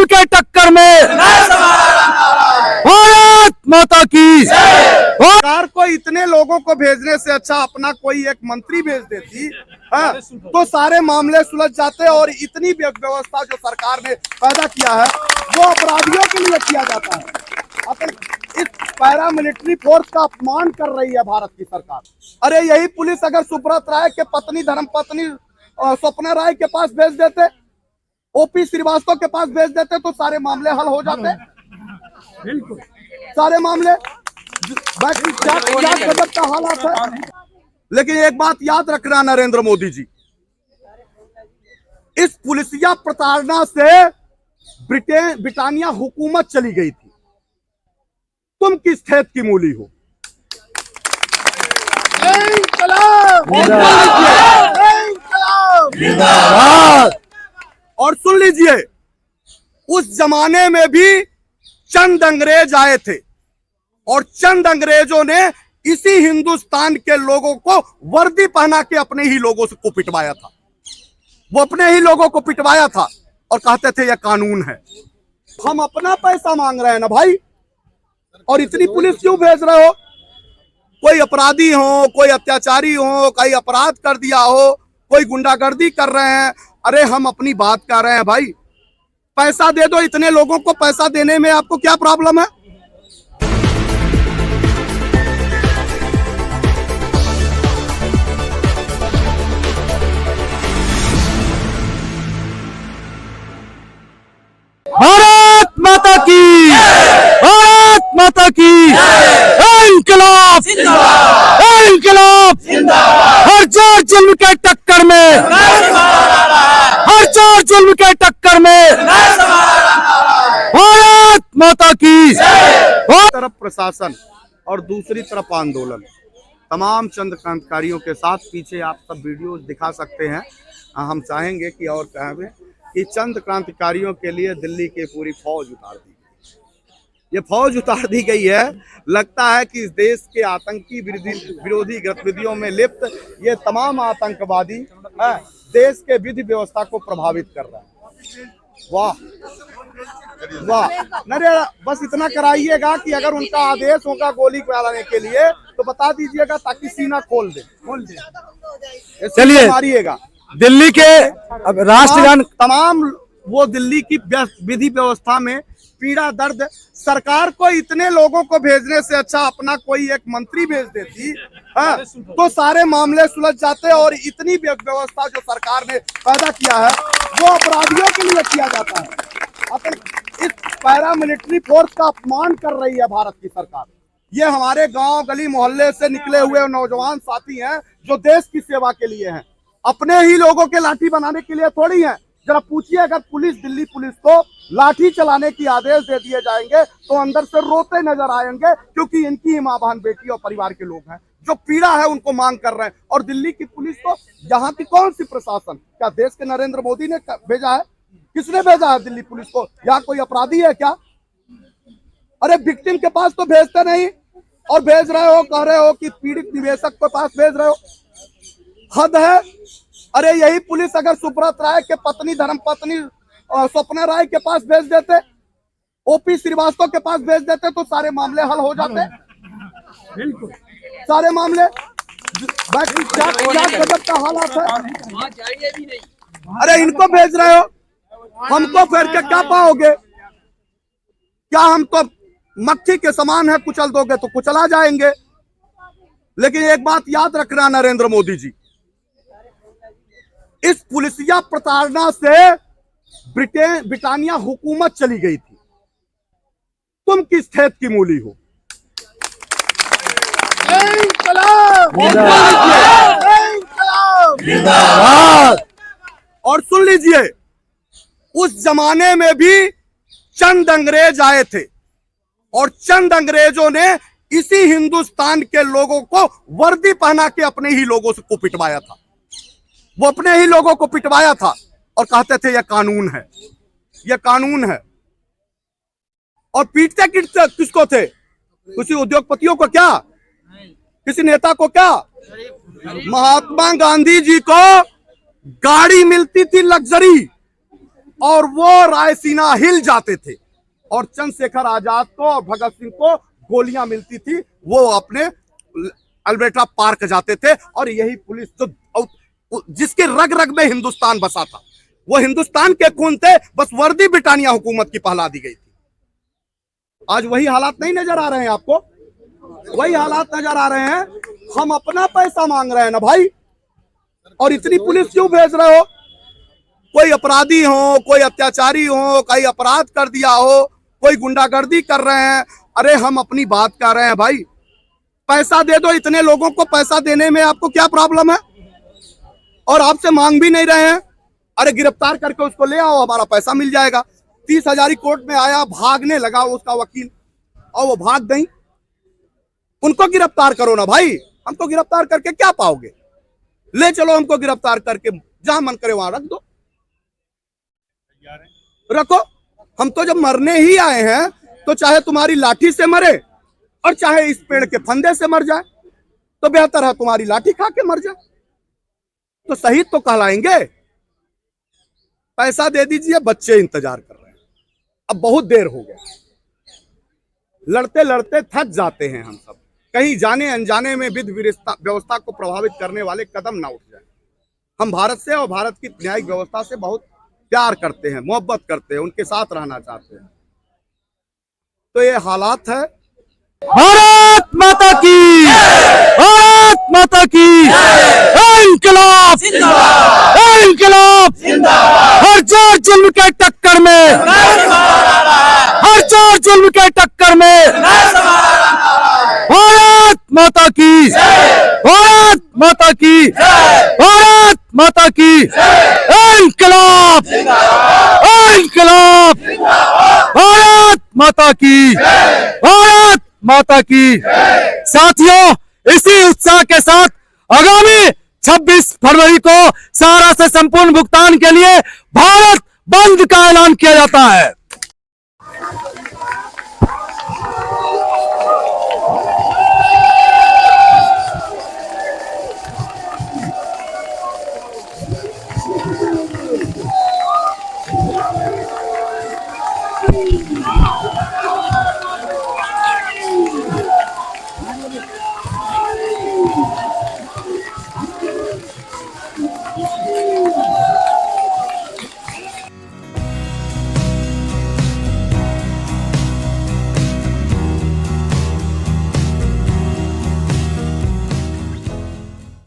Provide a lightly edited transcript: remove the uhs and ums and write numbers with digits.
के टक्कर में भारत माता की। सरकार को इतने लोगों को भेजने से अच्छा अपना कोई एक मंत्री भेज देती तो सारे मामले सुलझ जाते। और इतनी व्यवस्था जो सरकार ने पैदा किया है वो अपराधियों के लिए किया जाता है। अपन इस पैरामिलिट्री फोर्स का अपमान कर रही है भारत की सरकार। अरे यही पुलिस अगर सुब्रत राय के पत्नी धर्मपत्नी स्वप्ना राय के पास भेज देते, ओपी श्रीवास्तव के पास भेज देते तो सारे मामले हल हो जाते। बिल्कुल सारे मामले गजब का हालात है। लेकिन एक बात याद रखना नरेंद्र मोदी जी, इस पुलिसिया प्रताड़ना से ब्रिटानिया हुकूमत चली गई थी। तुम किस खेत की मूली हो? और सुन लीजिए, उस जमाने में भी चंद अंग्रेज आए थे और चंद अंग्रेजों ने इसी हिंदुस्तान के लोगों को वर्दी पहना के अपने ही लोगों को पिटवाया था। वो अपने ही लोगों को पिटवाया था और कहते थे यह कानून है। हम अपना पैसा मांग रहे हैं ना भाई, और इतनी पुलिस क्यों भेज रहे हो? कोई अपराधी हो, कोई अत्याचारी हो, कोई अपराध कर दिया हो, कोई गुंडागर्दी कर रहे हैं, अरे हम अपनी बात कर रहे हैं भाई। पैसा दे दो, इतने लोगों को पैसा देने में आपको क्या प्रॉब्लम है? भारत माता की, भारत माता की। इंकलाब इंकलाब, हर चार जुल्म के टक्कर में, हर चार जुल्म के टक्कर में भारत माता की। तरफ प्रशासन और दूसरी तरफ आंदोलन, तमाम चंद क्रांतिकारियों के साथ पीछे आप सब वीडियोस दिखा सकते हैं। हम चाहेंगे कि और कहें कि चंद क्रांतिकारियों के लिए दिल्ली की पूरी फौज उतार दी गई। ये फौज उतार दी गई है। लगता है कि इस देश के आतंकी विरोधी गतिविधियों में लिप्त ये तमाम आतंकवादी देश के विधि व्यवस्था को प्रभावित कर रहे हैं। वाह वाह, अरे बस इतना कराइएगा कि अगर उनका आदेश होगा गोली चलाने के लिए तो बता दीजिएगा ताकि सीना खोल दे। चलिए मारिएगा। दिल्ली के राष्ट्रगान, तमाम वो दिल्ली की विधि व्यवस्था में पीड़ा दर्द, सरकार को इतने लोगों को भेजने से अच्छा अपना कोई एक मंत्री भेज देती तो सारे मामले सुलझ जाते। और इतनी व्यवस्था जो सरकार ने पैदा किया है वो अपराधियों के लिए किया जाता है। अपन इस पैरामिलिट्री फोर्स का अपमान कर रही है भारत की सरकार। ये हमारे गांव गली मोहल्ले से निकले हुए नौजवान साथी हैं जो देश की सेवा के लिए हैं, अपने ही लोगों के लाठी बनाने के लिए थोड़ी है। जरा पूछिए, अगर पुलिस, दिल्ली पुलिस को लाठी चलाने की आदेश दे दिए जाएंगे तो अंदर से रोते नजर आएंगे, क्योंकि इनकी ही माँ बहन बेटी और परिवार के लोग हैं जो पीड़ा है उनको मांग कर रहे हैं। और दिल्ली की पुलिस को, यहाँ की कौन सी प्रशासन, क्या देश के नरेंद्र मोदी ने भेजा है? किसने भेजा है दिल्ली पुलिस को? यहाँ कोई अपराधी है क्या? अरे विक्टिम के पास तो भेजते नहीं और भेज रहे हो, कह रहे हो कि पीड़ित निवेशक के पास भेज रहे हो। हद है। अरे यही पुलिस अगर सुब्रत राय के पत्नी धर्मपत्नी स्वप्ना राय के पास भेज देते, ओपी श्रीवास्तव के पास भेज देते तो सारे मामले हल हो जाते। बिल्कुल सारे मामले गजब का हालात है। अरे इनको भेज रहे हो, हमको फेर के क्या पाओगे? क्या हम तो मक्खी के समान है, कुचल दोगे तो कुचला जाएंगे। लेकिन एक बात याद रखना नरेंद्र मोदी जी, इस पुलिसिया प्रताड़ना से ब्रिटानिया हुकूमत चली गई थी। तुम किस खेत की मूली हो? और सुन लीजिए, उस जमाने में भी चंद अंग्रेज आए थे और चंद अंग्रेजों ने इसी हिंदुस्तान के लोगों को वर्दी पहना के अपने ही लोगों को पिटवाया था। वो अपने ही लोगों को पिटवाया था और कहते थे यह कानून है, यह कानून है। और पीटते किसको थे? किसी उद्योगपतियों को क्या? किसी नेता को क्या? महात्मा गांधी जी को गाड़ी मिलती थी लग्जरी, और वो रायसीना हिल जाते थे और चंद्रशेखर आजाद को और भगत सिंह को गोलियां मिलती थी, वो अपने अल्बर्टा पार्क जाते थे। और यही पुलिस जो जिसके रग रग में हिंदुस्तान बसा था, वो हिंदुस्तान के खून थे, बस वर्दी ब्रिटानिया हुकूमत की पहला दी गई थी। आज वही हालात नहीं नजर आ रहे हैं आपको? वही हालात नजर आ रहे हैं। हम अपना पैसा मांग रहे हैं ना भाई, और इतनी पुलिस क्यों भेज रहे हो? कोई अपराधी हो, कोई अत्याचारी हो, कोई अपराध कर दिया हो, कोई गुंडागर्दी कर रहे हैं, अरे हम अपनी बात कर रहे हैं भाई। पैसा दे दो, इतने लोगों को पैसा देने में आपको क्या प्रॉब्लम है? और आपसे मांग भी नहीं रहे हैं। अरे गिरफ्तार करके उसको ले आओ, हमारा पैसा मिल जाएगा। 30,000 कोर्ट में आया, भागने लगा उसका वकील, और वो भाग गई। उनको गिरफ्तार करो ना भाई, हमको गिरफ्तार करके क्या पाओगे? ले चलो हमको गिरफ्तार करके, जहां मन करे वहां रख दो, रखो। हम तो जब मरने ही आए हैं, तो चाहे तुम्हारी लाठी से मरे और चाहे इस पेड़ के फंदे से मर जाए, तो बेहतर है तुम्हारी लाठी खा के मर जाए, तो शहीद तो कहलाएंगे। पैसा दे दीजिए, बच्चे इंतजार कर रहे हैं, अब बहुत देर हो गया। लड़ते लड़ते थक जाते हैं हम सब। कहीं जाने अनजाने में विधि व्यवस्था को प्रभावित करने वाले कदम ना उठ जाए। हम भारत से और भारत की न्यायिक व्यवस्था से बहुत प्यार करते हैं, मोहब्बत करते हैं, उनके साथ रहना चाहते हैं। तो ये हालात है। भारत माता की, भारत माता की, इंकलाब इंकलाब। हर जोर जुल्म के टक्कर में, हर जोर जुल्म के टक्कर में, भारत माता की, भारत माता की, भारत माता की, इंकलाब इंकलाब। भारत माता की, भारत माता की। साथियों, इसी उत्साह के साथ आगामी 26 फरवरी को सहारा से संपूर्ण भुगतान के लिए भारत बंद का ऐलान किया जाता है।